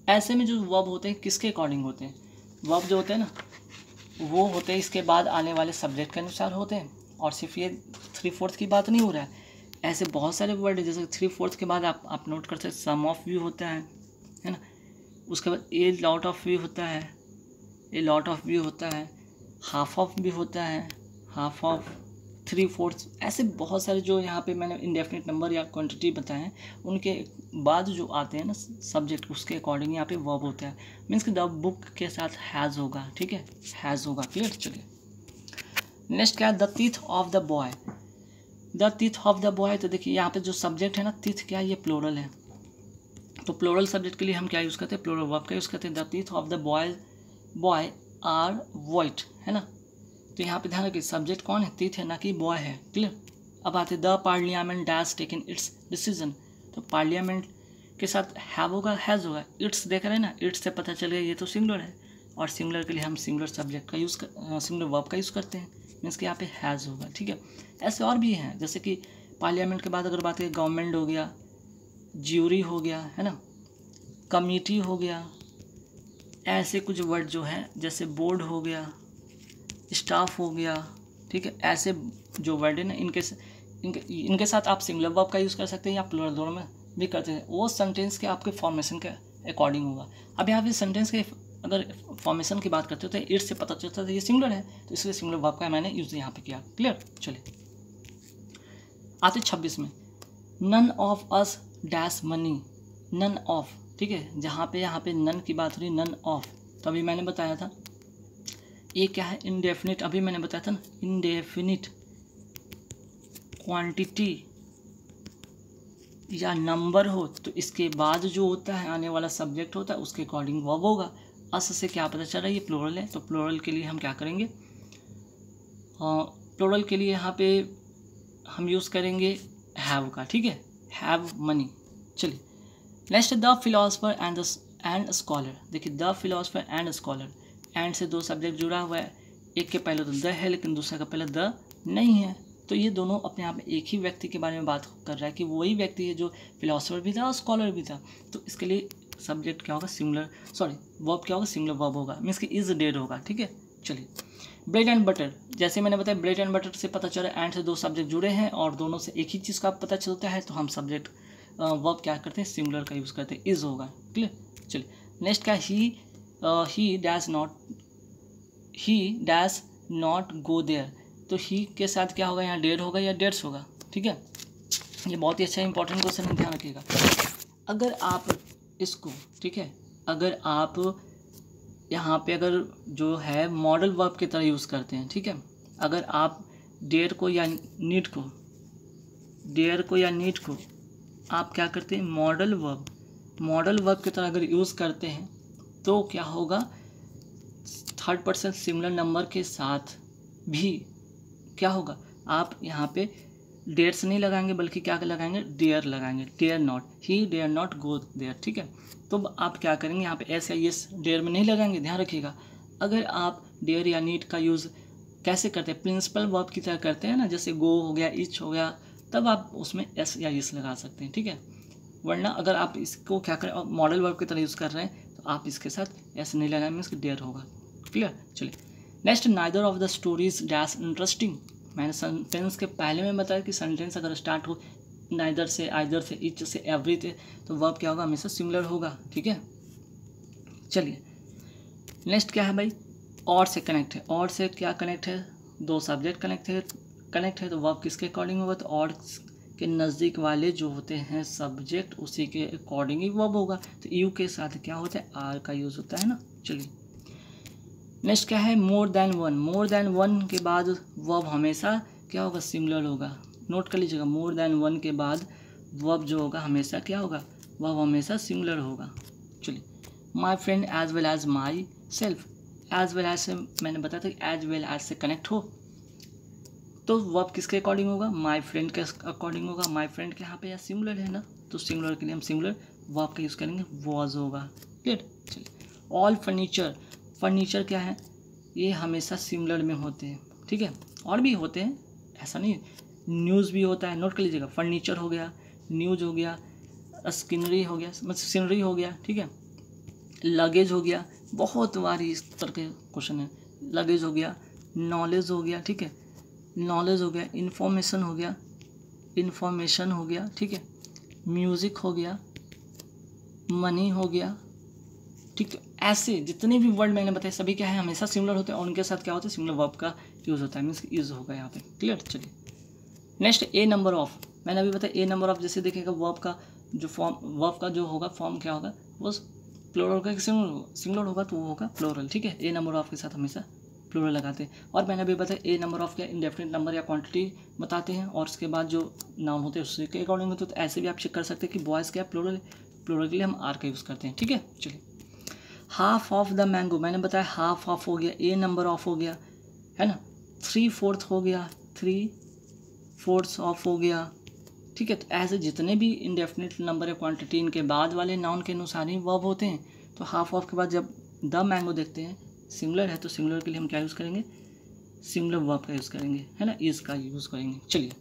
ऐसे में जो वर्ब होते हैं किसके अकॉर्डिंग होते हैं, वर्ब जो होते हैं ना वो होते हैं इसके बाद आने वाले सब्जेक्ट के अनुसार होते हैं। और सिर्फ ये 3/4 की बात नहीं हो रहा है, ऐसे बहुत सारे वर्ड है, जैसे 3/4 के बाद आप नोट कर सकते, सम ऑफ व्यू होता है ना, उसके बाद ए लॉट ऑफ व्यू होता है, ए लॉट ऑफ व्यू होता है, हाफ ऑफ भी होता है, हाफ ऑफ, 3/4, ऐसे बहुत सारे जो यहाँ पे मैंने इंडेफिनिट नंबर या क्वांटिटी बताए हैं उनके बाद जो आते हैं ना सब्जेक्ट उसके अकॉर्डिंग यहाँ पे वर्ब होता है। मीन्स कि द बुक के साथ हैज़ होगा। ठीक है, हैज़ होगा, क्लियर। चलिए नेक्स्ट क्या है, the teeth of the boy. The teeth of the boy, तो देखिए यहाँ पे जो सब्जेक्ट है ना टीथ क्या है, ये प्लूरल है, तो प्लूरल सब्जेक्ट के लिए हम क्या यूज़ करते हैं, प्लूरल वर्ब का यूज़ करते हैं। The teeth of the boy are white, है ना, तो यहाँ पे ध्यान रखिए सब्जेक्ट कौन है, टीथ है ना कि बॉय है, क्लियर। अब आते the parliament dash taken it's decision, तो पार्लियामेंट के साथ हैव होगा, हैज़ होगा, इट्स देख रहे हैं ना, इट्स से पता चल गया ये तो सिंगुलर है, और सिंगुलर के लिए हम सिंगुलर सब्जेक्ट का यूज़ सिंगुलर वर्ब का यूज़ करते हैं, मीन्स कि यहाँ पे हैज़ होगा। ठीक है, ऐसे और भी हैं, जैसे कि पार्लियामेंट के बाद अगर बात करें गवर्नमेंट हो गया, ज्यूरी हो गया, है ना, कमिटी हो गया, ऐसे कुछ वर्ड जो हैं जैसे बोर्ड हो गया, स्टाफ हो गया। ठीक है, ऐसे जो वर्ड है ना इनके साथ आप सिंगुलर वर्ब का यूज़ कर सकते हैं या प्लूरल दोनों में भी करते हैं, वो सेंटेंस के आपके फॉर्मेशन के अकॉर्डिंग होगा। अब यहाँ पे सेंटेंस के अगर फॉर्मेशन की बात करते हो तो इट से पता चलता है ये सिंगुलर है, तो इसलिए सिंगुलर वर्ब का मैंने यूज़ यहाँ पे किया, क्लियर। चलिए आते 26 में, none of us dash money, none of. ठीक है, जहाँ पे यहाँ पे नन की बात हो रही, नन ऑफ, तो अभी मैंने बताया था ये क्या है, इनडेफिनिट, अभी मैंने बताया था ना इनडेफिनिट क्वांटिटी या नंबर हो तो इसके बाद जो होता है आने वाला सब्जेक्ट होता है उसके अकॉर्डिंग वर्ब होगा। अस से क्या पता चल रहा है ये प्लूरल है, तो प्लूरल के लिए हम क्या करेंगे, प्लूरल के लिए यहाँ पे हम यूज़ करेंगे हैव का। ठीक है, हैव मनी। चलिए next, the philosopher and scholar. देखिए the philosopher and scholar, and से दो सब्जेक्ट जुड़ा हुआ है, एक के पहले तो द है लेकिन दूसरे का पहले द नहीं है, तो ये दोनों अपने आप में एक ही व्यक्ति के बारे में बात कर रहा है कि वही व्यक्ति है जो फिलोसफर भी था और स्कॉलर भी था, तो इसके लिए सब्जेक्ट क्या होगा, सिंगुलर, सॉरी वर्ब क्या होगा, सिंगुलर वर्ब होगा, मीन्स कि इज डेड होगा। ठीक है, चलिए ब्रेड एंड बटर, जैसे मैंने बताया ब्रेड एंड बटर से पता चला एंड से दो सब्जेक्ट जुड़े हैं और दोनों से एक ही चीज़ का पता चलता है, तो हम सब्जेक्ट वर्ब क्या करते हैं, सिंगुलर का यूज़ करते हैं, इज होगा, क्लियर। चलिए नेक्स्ट क्या, he dash not go there, तो ही के साथ क्या होगा, यहाँ डेड होगा या डेड्स होगा। ठीक है, ये बहुत ही अच्छा इंपॉर्टेंट क्वेश्चन है, ध्यान रखिएगा। अगर आप इसको, ठीक है, अगर आप यहाँ पे अगर जो है मॉडल वर्ब की तरह यूज़ करते हैं, ठीक है, अगर आप डेयर को या नीड को, आप क्या करते हैं, मॉडल वर्ब की तरह अगर यूज़ करते हैं तो क्या होगा, थर्ड पर्सन सिमिलर नंबर के साथ भी क्या होगा, आप यहाँ पे डेयर्स नहीं लगाएंगे बल्कि क्या लगाएंगे, डेयर लगाएंगे, dare not, he dare not go there. ठीक है, तो आप क्या करेंगे, यहाँ पे एस या यस डेयर में नहीं लगाएंगे, ध्यान रखिएगा। अगर आप डेयर या नीड का यूज़ कैसे करते हैं, प्रिंसिपल वर्ब की तरह करते हैं ना, जैसे गो हो गया, इच हो गया, तब आप उसमें एस या यस लगा सकते हैं। ठीक है, वरना अगर आप इसको क्या करें, मॉडल वर्ब की तरह यूज़ कर रहे हैं तो आप इसके साथ एस नहीं लगाएंगे, मीन्स डेयर होगा, क्लियर। चलिए next, neither of the stories dash interesting, मैंने सेंटेंस के पहले में बताया कि सेंटेंस अगर स्टार्ट हो नाइदर से, आइदर से, ईच से, एवरी से, तो वर्ब क्या होगा, हमेशा सिमिलर होगा। ठीक है, चलिए नेक्स्ट क्या है भाई, और से कनेक्ट है। और से क्या कनेक्ट है, दो सब्जेक्ट कनेक्ट है तो वर्ब किसके अकॉर्डिंग होगा, तो और के नज़दीक वाले जो होते हैं सब्जेक्ट उसी के अकॉर्डिंग ही वर्ब होगा। तो यू के साथ क्या होता है, आर का यूज़ होता है ना। चलिए नेक्स्ट क्या है, more than one. More than one के बाद वर्ब हमेशा क्या होगा, सिमिलर होगा। नोट कर लीजिएगा, मोर देन वन के बाद वर्ब जो होगा हमेशा क्या होगा, वर्ब हमेशा सिमिलर होगा। चलिए my friend as well as myself. As well as से मैंने बताया था कि एज वेल एज से कनेक्ट हो तो वर्ब किसके अकॉर्डिंग होगा, माई फ्रेंड के अकॉर्डिंग होगा। माई फ्रेंड के यहाँ पे या सिमिलर है ना, तो सिमिलर के लिए हम सिमिलर वर्ब का यूज़ करेंगे, वॉज होगा। क्लियर। चलिए ऑल फर्नीचर। फर्नीचर क्या है, ये हमेशा सिमिलर में होते हैं। ठीक है, और भी होते हैं, ऐसा नहीं। न्यूज़ भी होता है, नोट कर लीजिएगा। फर्नीचर हो गया, न्यूज़ हो गया, स्किनरी हो गया, मतलब सीनरी हो गया। ठीक है, लगेज हो गया, बहुत बार इस तरह के क्वेश्चन है। लगेज हो गया, नॉलेज हो गया। ठीक है, नॉलेज हो गया, इन्फॉर्मेशन हो गया, इन्फॉर्मेशन हो गया। ठीक है, म्यूज़िक हो गया, मनी हो गया। ठीक है, ऐसे जितने भी वर्ड मैंने बताए सभी क्या है, हमेशा सिमिलर होते हैं और उनके साथ क्या होता है, सिमिलर वर्ब का यूज़ होता है, मीन्स यूज़ होगा यहाँ पे। क्लियर। चलिए नेक्स्ट ए नंबर ऑफ। मैंने अभी बताया ए नंबर ऑफ, जैसे देखिएगा वर्ब का जो फॉर्म, वर्ब का जो होगा फॉर्म क्या होगा, वो प्लूरल का सिंगुलर होगा तो वो होगा प्लूरल। ठीक है, ए नंबर ऑफ के साथ हमेशा प्लूरल लगाते हैं। और मैंने अभी बताया ए नंबर ऑफ क्या इंडेफिनिट नंबर या क्वांटिटी बताते हैं और उसके बाद जो नाउन होते हैं उसके अकॉर्डिंग होते हैं। तो ऐसे भी आप चेक कर सकते हैं कि बॉयज़ क्या प्लूरल, प्लूरल के लिए हम आर का यूज़ करते हैं। ठीक है, चलिए हाफ ऑफ द मैंगो। मैंने बताया हाफ ऑफ हो गया, ए नंबर ऑफ हो गया, है ना। 3/4 हो गया, 3/4 ऑफ हो गया। ठीक है, तो ऐसे जितने भी इंडेफिनिट नंबर या क्वांटिटी इनके बाद वाले नाउन के अनुसार ही वर्ब होते हैं। तो हाफ ऑफ के बाद जब द मैंगो देखते हैं सिमिलर है तो सिमिलर के लिए हम क्या यूज़ करेंगे, सिमिलर वर्ब का यूज़ करेंगे, है ना, इज का यूज़ करेंगे। चलिए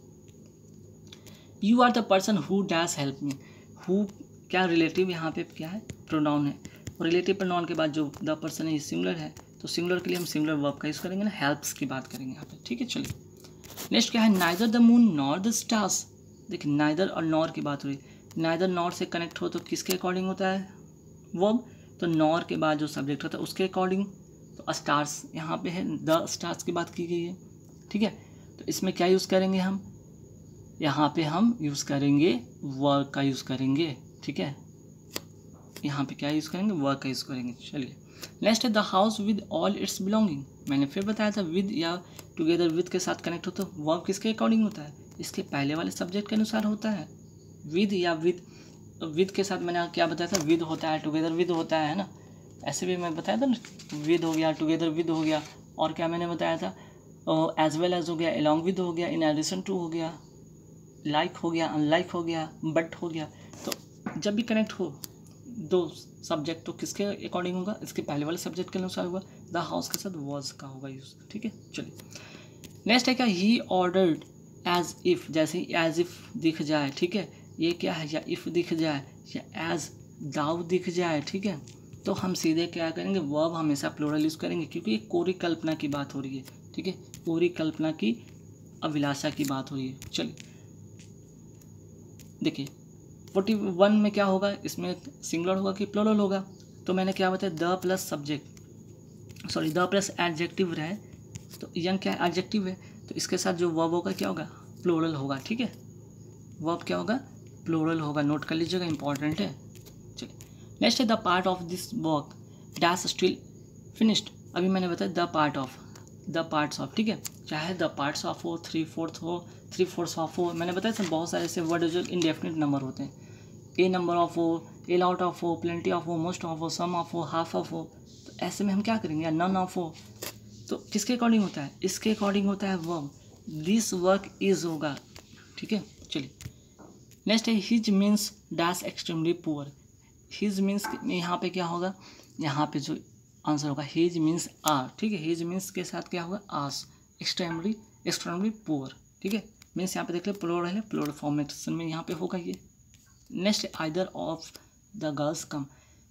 you are the person who dash help me. Who क्या रिलेटिव यहाँ पे क्या है, प्रोनाउन है, और रिलेटिव प्रोनाउन के बाद जो द पर्सन है ये सिमिलर है तो सिमिलर के लिए हम सिमिलर वर्ब का यूज़ करेंगे ना, हेल्प्स की बात करेंगे यहाँ पे। ठीक है, चलिए नेक्स्ट क्या है, neither the moon nor the stars. देखिए नाइदर और नॉर की बात हुई, नाइदर नॉर से कनेक्ट हो तो किसके अकॉर्डिंग होता है वर्ब, तो नॉर के बाद जो सब्जेक्ट होता है उसके अकॉर्डिंग। तो स्टार्स यहाँ पे है, द स्टार्स की बात की गई है। ठीक है, तो इसमें क्या यूज़ करेंगे हम, यहाँ पे हम यूज़ करेंगे वर्ब का यूज़ करेंगे। ठीक है, यहाँ पे क्या यूज़ करेंगे, वर्ब का यूज़ करेंगे। चलिए नेक्स्ट है the house with all it's belonging. मैंने फिर बताया था विद या टुगेदर विद के साथ कनेक्ट हो तो वर्ब किसके अकॉर्डिंग होता है, इसके पहले वाले सब्जेक्ट के अनुसार होता है। विद या विद के साथ मैंने क्या बताया था, विद होता है, टुगेदर विद होता है ना। ऐसे भी मैं बताया था ना, विद हो गया, टुगेदर विद हो गया, और क्या मैंने बताया था, एज वेल एज हो गया, अलॉन्ग विद हो गया, इन एडिशन टू हो गया, लाइक हो गया, अनलाइक हो गया, बट हो गया। तो जब भी कनेक्ट हो दो सब्जेक्ट तो किसके अकॉर्डिंग होगा, इसके पहले वाले सब्जेक्ट के अनुसार होगा। द हाउस के साथ वॉज का होगा यूज़। ठीक है, चलिए नेक्स्ट है क्या, ही ऑर्डर्ड एज इफ़। जैसे एज इफ़ दिख जाए, ठीक है, ये क्या है, या इफ़ दिख जाए या एज दाउ दिख जाए। ठीक है, तो हम सीधे क्या करेंगे, वर्ब हमेशा प्लूरल यूज़ करेंगे क्योंकि ये कोरी कल्पना की बात हो रही है। ठीक है, कोरी कल्पना की अभिलाषा की बात हो रही है। चलिए देखिए 41 में क्या होगा, इसमें सिंगुलर होगा कि प्लूरल होगा। तो मैंने क्या बताया, the plus subject, sorry the plus adjective रहे तो यंग क्या एडजेक्टिव है, तो इसके साथ जो वर्ब होगा क्या होगा, प्लूरल होगा। ठीक है, वर्ब क्या होगा, प्लूरल होगा, नोट कर लीजिएगा, इंपॉर्टेंट है। चलिए नेक्स्ट है the part of this work dash still finished. अभी मैंने बताया the part of, the parts of. ठीक है, चाहे द पार्ट्स ऑफ हो, 3/4 हो, 3/4 ऑफ हो। मैंने बताया था बहुत सारे ऐसे वर्ड जो इंडेफिनिट नंबर होते हैं, ए नंबर ऑफ हो, ए लॉट ऑफ हो, प्लेंटी ऑफ हो, मोस्ट ऑफ हो, सम ऑफ हो, हाफ ऑफ हो। तो ऐसे में हम क्या करेंगे, या नन ऑफ हो तो किसके अकॉर्डिंग होता है, इसके अकॉर्डिंग होता है वर्ब, दिस वर्क इज होगा। ठीक है, चलिए नेक्स्ट है his means dash extremely poor. His means यहाँ पे क्या होगा, यहाँ पे जो आंसर होगा हिज मीन्स आर। ठीक है, हिज मीन्स के साथ क्या होगा, आस, एक्सट्रीमली पुअर। ठीक है, मीन्स यहाँ पे देख ले प्लूरल है, प्लूरल फॉर्मेशन में यहाँ पे होगा ये। Next either of the girls कम।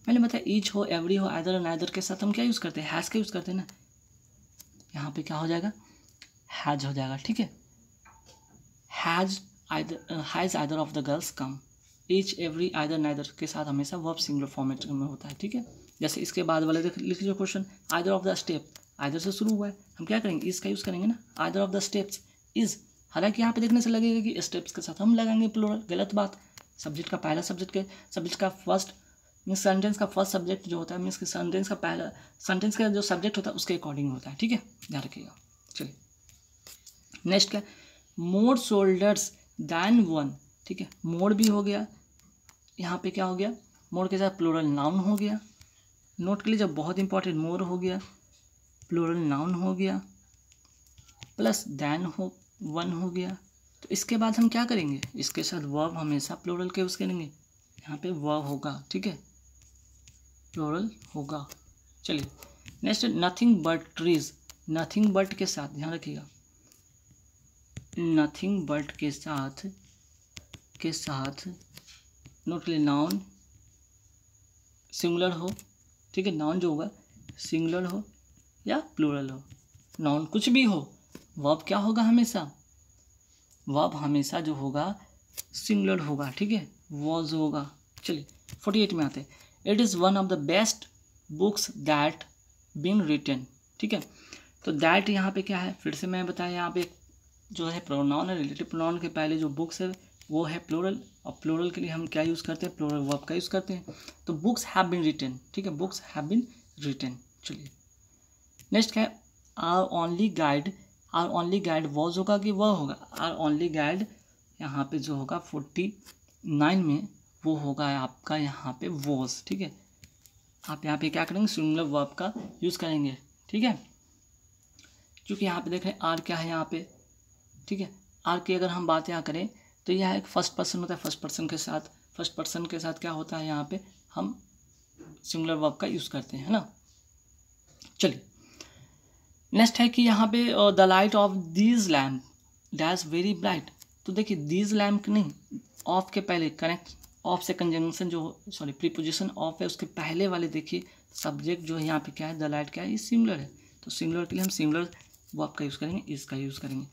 मैंने बताया ईच हो, एवरी हो, आइदर और नाइदर के साथ हम क्या यूज़ करते हैं, हैज़ का यूज़ करते हैं ना। यहाँ पे क्या हो जाएगा, हैज हो जाएगा, ठीक है। Has either of the girls come, each every either neither के साथ हमेशा वर्ब सिंगुलर फॉर्मेट में होता है, ठीक है। जैसे इसके बाद वाले लिख लीजिए question, either of the step, either से शुरू हुआ है, हम क्या करेंगे, इज का यूज़ करेंगे ना, either of the steps is. हालांकि यहाँ पे देखने से लगेगा कि स्टेप्स के साथ हम लगाएंगे प्लूरल, गलत बात। सब्जेक्ट का पहला सब्जेक्ट का फर्स्ट मीन्स सेंटेंस का फर्स्ट सब्जेक्ट जो होता है, मीन्स सेंटेंस का पहला सेंटेंस का जो सब्जेक्ट होता है उसके अकॉर्डिंग होता है, ठीक है, ध्यान रखिएगा। चलिए नेक्स्ट क्या, मोर शोल्डर्स दैन वन, ठीक है। मोर भी हो गया, यहाँ पे क्या हो गया, मोर के साथ प्लूरल नाउन हो गया, नोट के लिए जब बहुत इंपॉर्टेंट, मोर हो गया, प्लूरल नाउन हो गया, प्लस दैन हो वन हो गया। तो इसके बाद हम क्या करेंगे, इसके साथ वर्ब हमेशा प्लूरल के यूज़ करेंगे, यहाँ पे वर्ब होगा, ठीक है, प्लूरल होगा। चलिए next, nothing but trees, nothing but के साथ ध्यान रखिएगा, नथिंग बट के साथ नोट के लिए नाउन सिंगुलर हो, ठीक है, नाउन जो होगा सिंगुलर हो या प्लूरल हो, नाउन कुछ भी हो, वर्ब क्या होगा हमेशा, वर्ब हमेशा जो होगा सिंगुलर होगा, ठीक है, वॉज होगा। चलिए 48 में आते हैं, it is one of the best books that been written, ठीक है। तो दैट यहाँ पे क्या है, फिर से मैं बताया, यहाँ पे जो है प्रोनाउन है, रिलेटिव प्रोनाउन के पहले जो बुक्स है वो है प्लूरल, और प्लूरल के लिए हम क्या यूज़ करते हैं, प्लूरल वर्ब का यूज़ करते हैं। तो बुक्स हैव बीन रिटन, ठीक है, बुक्स हैव बीन रिटन। चलिए नेक्स्ट क्या है, आवर ओनली गाइड वॉज होगा कि वह होगा, आवर ओनली गाइड यहाँ पे जो होगा 49 में वो होगा आपका यहाँ पे वॉज, ठीक है। आप यहाँ पे क्या करेंगे, सिंगुलर वर्ब का यूज़ करेंगे, ठीक है, क्योंकि यहाँ पे देख रहे हैं आर क्या है यहाँ पे, ठीक है। आर की अगर हम बात यहाँ करें तो यह एक फर्स्ट पर्सन होता है, फर्स्ट पर्सन के साथ क्या होता है, यहाँ पे हम सिंगुलर वर्ब का यूज़ करते हैं, है ना। चलिए नेक्स्ट है कि यहाँ पे the light of these lamp dash very bright. तो देखिए दीज लैम्प नहीं, ऑफ के पहले कनेक्ट, ऑफ से कंजंक्शन जो प्रीपोजिशन ऑफ है उसके पहले वाले देखिए सब्जेक्ट जो है यहाँ पे क्या है, द लाइट क्या है, ये सिंगुलर है। तो सिंगुलर के लिए हम सिंगुलर वर्ब का यूज़ करेंगे, इसका यूज़ करेंगे।